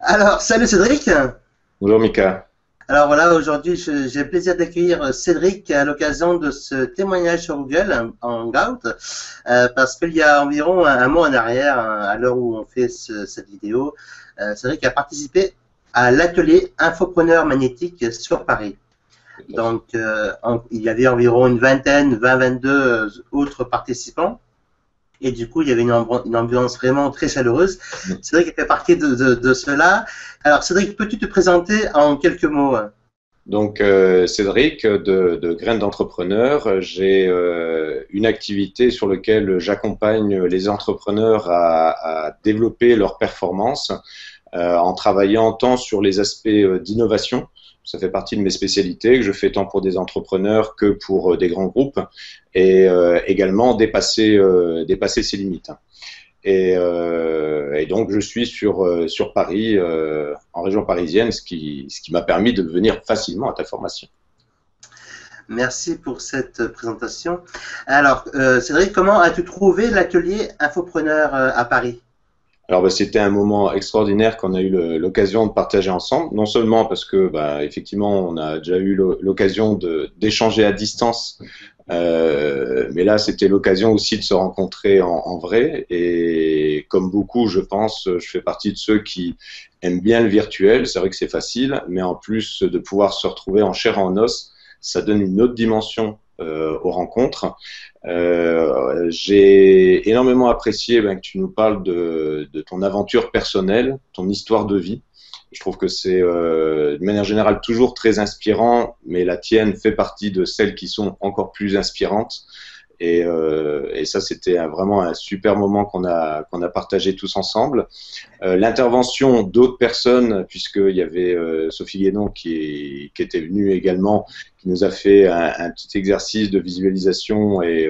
Alors, salut Cédric. Bonjour Mika. Alors voilà, aujourd'hui, j'ai le plaisir d'accueillir Cédric à l'occasion de ce témoignage sur Google en Hangout, parce qu'il y a environ un mois en arrière, à l'heure où on fait cette vidéo, Cédric a participé à l'atelier Infopreneur magnétique sur Paris. Tout à fait. Donc, il y avait environ une vingtaine, 20-22 autres participants. Et du coup, il y avait une ambiance vraiment très chaleureuse. Cédric fait partie de cela. Alors, Cédric, peux-tu te présenter en quelques mots? Donc Cédric de Graines d'entrepreneurs, j'ai une activité sur laquelle j'accompagne les entrepreneurs à développer leur performance en travaillant tant sur les aspects d'innovation, ça fait partie de mes spécialités, que je fais tant pour des entrepreneurs que pour des grands groupes, et également dépasser ses limites. Et donc, je suis sur Paris, en région parisienne, ce qui m'a permis de venir facilement à ta formation. Merci pour cette présentation. Alors, Cédric, comment as-tu trouvé l'atelier Infopreneur à Paris? Alors, bah, c'était un moment extraordinaire qu'on a eu l'occasion de partager ensemble. Non seulement parce que, bah, effectivement, on a déjà eu l'occasion d'échanger à distance, mais là, c'était l'occasion aussi de se rencontrer en vrai. Et comme beaucoup, je pense, je fais partie de ceux qui aiment bien le virtuel. C'est vrai que c'est facile, mais en plus de pouvoir se retrouver en chair et en os, ça donne une autre dimension aux rencontres. J'ai énormément apprécié que tu nous parles de ton aventure personnelle, ton histoire de vie. Je trouve que c'est de manière générale toujours très inspirant, mais la tienne fait partie de celles qui sont encore plus inspirantes. Et ça, c'était vraiment un super moment qu'on a partagé tous ensemble. L'intervention d'autres personnes, puisqu'il y avait Sophie Guénon qui était venue également, qui nous a fait un petit exercice de visualisation, et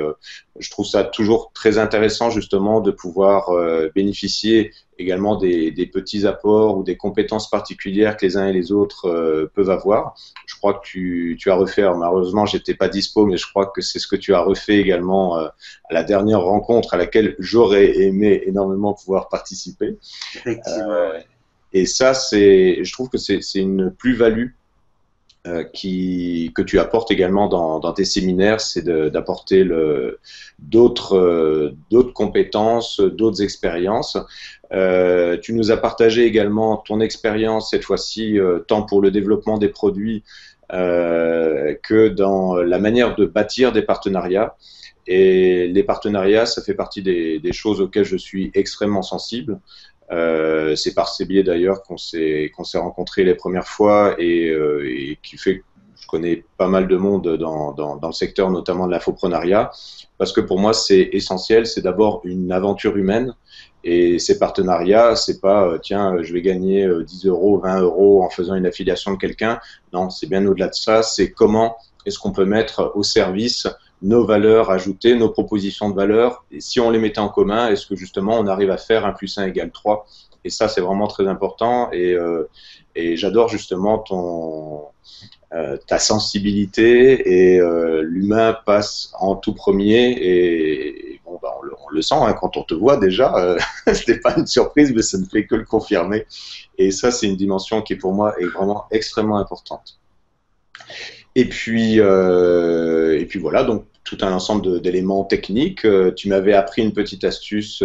je trouve ça toujours très intéressant justement de pouvoir bénéficier également des petits apports ou des compétences particulières que les uns et les autres peuvent avoir. Je crois que tu as refait, alors malheureusement j'étais pas dispo, mais je crois que c'est ce que tu as refait également à la dernière rencontre à laquelle j'aurais aimé énormément pouvoir participer. Effectivement, oui. Et ça, je trouve que c'est une plus-value que tu apportes également dans tes séminaires, c'est d'apporter d'autres compétences, d'autres expériences. Tu nous as partagé également ton expérience cette fois-ci, tant pour le développement des produits que dans la manière de bâtir des partenariats. Et les partenariats, ça fait partie des choses auxquelles je suis extrêmement sensible. C'est par ces biais d'ailleurs qu'on s'est rencontrés les premières fois, et qui fait que je connais pas mal de monde dans le secteur, notamment de l'infoprenariat, parce que pour moi c'est essentiel, c'est d'abord une aventure humaine, et ces partenariats, c'est pas tiens, je vais gagner 10 euros, 20 euros en faisant une affiliation de quelqu'un. Non, c'est bien au-delà de ça, c'est comment est-ce qu'on peut mettre au service nos valeurs ajoutées, nos propositions de valeur, et si on les mettait en commun, est-ce que justement on arrive à faire 1 plus 1 égale 3? Et ça, c'est vraiment très important, et j'adore justement ta sensibilité, et l'humain passe en tout premier, et bon, bah, on le sent hein, quand on te voit déjà, ce n'est pas une surprise, mais ça ne fait que le confirmer, et ça, c'est une dimension qui pour moi est vraiment extrêmement importante. Et puis voilà, donc tout un ensemble d'éléments techniques. Tu m'avais appris une petite astuce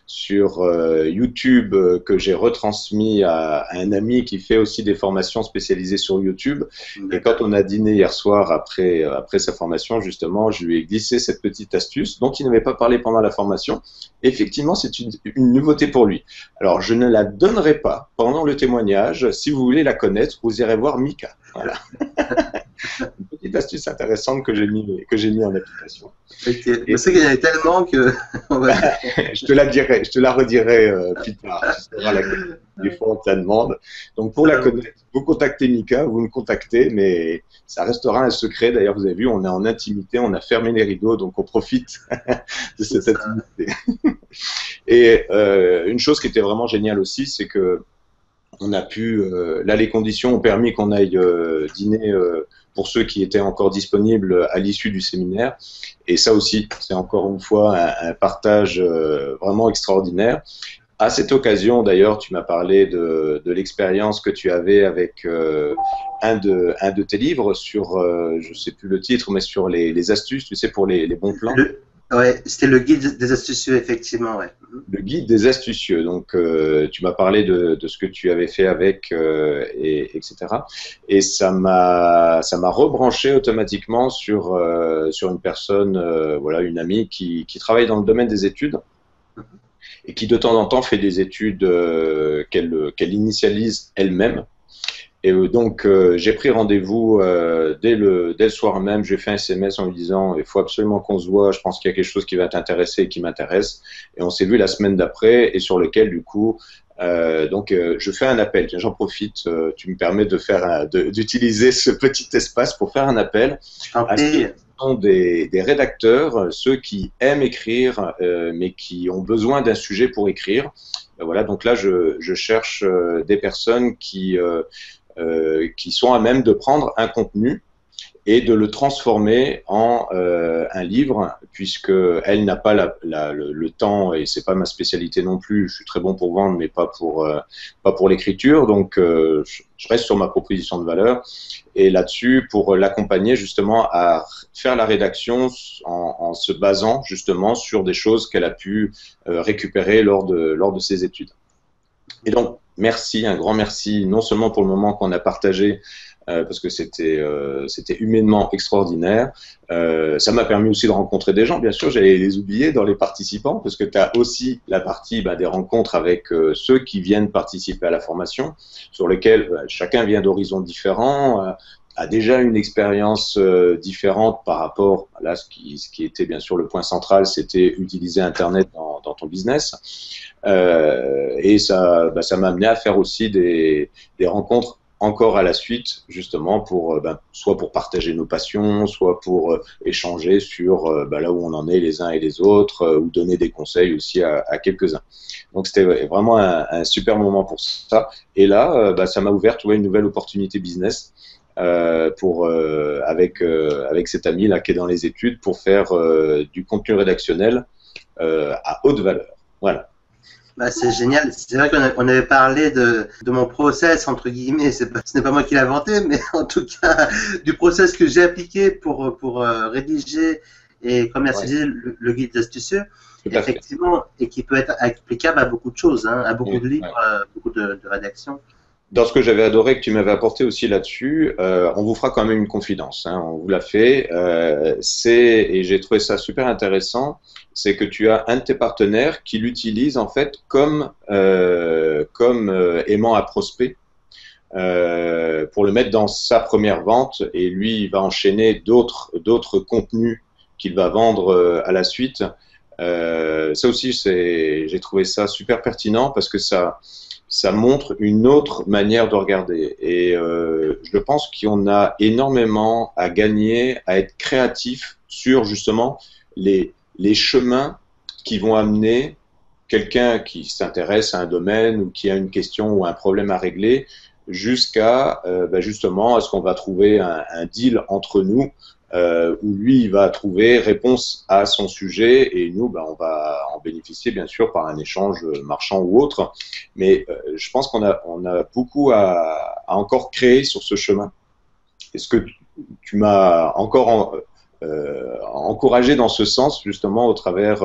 sur YouTube que j'ai retransmis à un ami qui fait aussi des formations spécialisées sur YouTube. Et quand D'accord. on a dîné hier soir après sa formation, justement, je lui ai glissé cette petite astuce dont il n'avait pas parlé pendant la formation. Effectivement, c'est une nouveauté pour lui. Alors, je ne la donnerai pas pendant le témoignage. Si vous voulez la connaître, vous irez voir Mika. Voilà. Une petite astuce intéressante que j'ai mis en application. Ok. Je Et sais qu'il y en a tellement que, on va dire. je te la redirai plus tard. Tu sauras la connaître. Des fois, on te la demande. Donc, pour la Ça roule. connaître, vous contactez Mika, vous me contactez, mais ça restera un secret. D'ailleurs, vous avez vu, on est en intimité, on a fermé les rideaux, donc on profite de C'est cette ça. intimité. Et une chose qui était vraiment géniale aussi, c'est que on a pu, là les conditions ont permis qu'on aille dîner pour ceux qui étaient encore disponibles à l'issue du séminaire. Et ça aussi, c'est encore une fois un partage vraiment extraordinaire. À cette occasion, d'ailleurs, tu m'as parlé de l'expérience que tu avais avec un de tes livres sur, je ne sais plus le titre, mais sur les astuces, tu sais, pour les bons plans. Ouais, c'était le guide des astucieux, effectivement, ouais. Le guide des astucieux. Donc, tu m'as parlé de ce que tu avais fait avec, etc. Et ça m'a rebranché automatiquement sur une personne, voilà, une amie qui travaille dans le domaine des études et qui de temps en temps fait des études qu'elle initialise elle-même. Et donc, j'ai pris rendez-vous dès le soir même. J'ai fait un SMS en lui disant il faut absolument qu'on se voit. Je pense qu'il y a quelque chose qui va t'intéresser et qui m'intéresse. Et on s'est vu la semaine d'après et sur lequel, du coup, je fais un appel. Tiens, j'en profite. Tu me permets d'utiliser ce petit espace pour faire un appel à ceux qui sont des rédacteurs, ceux qui aiment écrire, mais qui ont besoin d'un sujet pour écrire. Voilà. Donc là, je cherche des personnes qui sont à même de prendre un contenu et de le transformer en un livre, puisque elle n'a pas le temps, et c'est pas ma spécialité non plus. Je suis très bon pour vendre, mais pas pour l'écriture. Donc, je reste sur ma proposition de valeur. Et là-dessus, pour l'accompagner justement à faire la rédaction en se basant justement sur des choses qu'elle a pu récupérer lors de ses études. Et donc, merci, un grand merci, non seulement pour le moment qu'on a partagé, parce que c'était humainement extraordinaire. Ça m'a permis aussi de rencontrer des gens, bien sûr, j'allais les oublier dans les participants, parce que tu as aussi la partie des rencontres avec ceux qui viennent participer à la formation, sur lesquels chacun vient d'horizons différents, a déjà une expérience différente par rapport, là, ce qui était bien sûr le point central, c'était utiliser Internet dans ton business. Et ça m'a amené à faire aussi des rencontres encore à la suite, justement, soit pour partager nos passions, soit pour échanger sur là où on en est les uns et les autres, ou donner des conseils aussi à quelques-uns. Donc, c'était vraiment un super moment pour ça. Et là, ça m'a ouvert une nouvelle opportunité business avec cet ami là qui est dans les études pour faire du contenu rédactionnel à haute valeur. Voilà. C'est génial. C'est vrai qu'on avait parlé de mon process, entre guillemets. Ce n'est pas moi qui l'ai inventé, mais en tout cas, du process que j'ai appliqué pour rédiger et commercialiser le guide astucieux, effectivement, et qui peut être applicable à beaucoup de choses, à beaucoup de livres, beaucoup de rédactions. Dans ce que j'avais adoré que tu m'avais apporté aussi là-dessus, on vous fera quand même une confidence, on vous l'a fait, et j'ai trouvé ça super intéressant, c'est que tu as un de tes partenaires qui l'utilise en fait comme aimant à prospect pour le mettre dans sa première vente, et lui il va enchaîner d'autres contenus qu'il va vendre à la suite. Ça aussi, j'ai trouvé ça super pertinent parce que ça montre une autre manière de regarder. Et je pense qu'on a énormément à gagner, à être créatif sur justement les chemins qui vont amener quelqu'un qui s'intéresse à un domaine ou qui a une question ou un problème à régler jusqu'à justement à ce qu'on va trouver un deal entre nous où lui il va trouver réponse à son sujet et nous on va en bénéficier bien sûr par un échange marchand ou autre, mais je pense qu'on a beaucoup à encore créer sur ce chemin. Est-ce que tu m'as encore encouragé dans ce sens justement au travers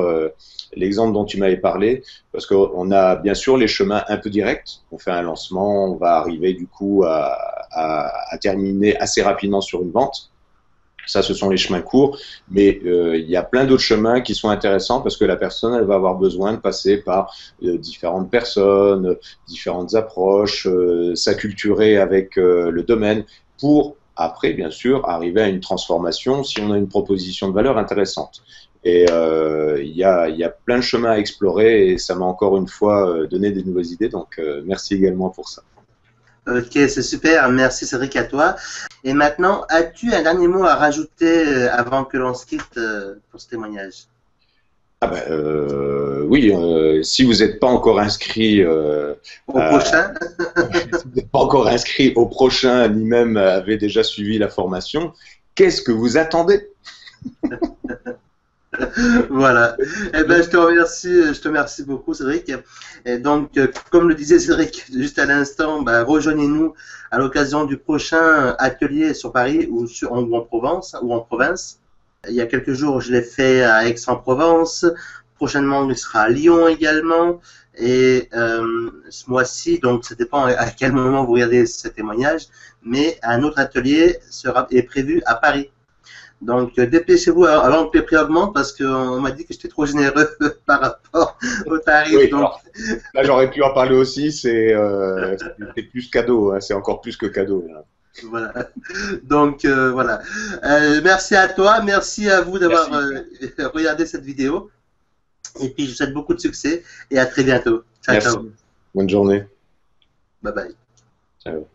l'exemple dont tu m'avais parlé, parce qu'on a bien sûr les chemins un peu directs, on fait un lancement, on va arriver du coup à terminer assez rapidement sur une vente. Ça, ce sont les chemins courts, mais il y a plein d'autres chemins qui sont intéressants parce que la personne, elle va avoir besoin de passer par différentes personnes, différentes approches, s'acculturer avec le domaine pour, après, bien sûr, arriver à une transformation si on a une proposition de valeur intéressante. Et il y a plein de chemins à explorer et ça m'a encore une fois donné des nouvelles idées, donc merci également pour ça. Ok, c'est super. Merci Cédric, à toi. Et maintenant, as-tu un dernier mot à rajouter avant que l'on se quitte pour ce témoignage? Oui, si vous n'êtes pas encore inscrit au prochain, si vous n'êtes pas encore inscrit au prochain, ni même avez déjà suivi la formation, qu'est-ce que vous attendez? Voilà. Eh ben, je te remercie beaucoup, Cédric. Et donc, comme le disait Cédric juste à l'instant, bah, rejoignez-nous à l'occasion du prochain atelier sur Paris ou en Provence ou en province. Il y a quelques jours, je l'ai fait à Aix-en-Provence. Prochainement, il sera à Lyon également. Et ce mois-ci, donc ça dépend à quel moment vous regardez ce témoignage, mais un autre atelier est prévu à Paris. Donc, dépêchez-vous avant que les prix augmentent parce qu'on m'a dit que j'étais trop généreux par rapport au tarif. Oui, Donc, alors là j'aurais pu en parler aussi, c'est plus cadeau, hein, c'est encore plus que cadeau, là. voilà. Donc, voilà. Merci à toi. Merci à vous d'avoir Merci. regardé cette vidéo. Et puis, je vous souhaite beaucoup de succès et à très bientôt. Ciao, Merci. ciao. Bonne journée. Bye bye. Ciao.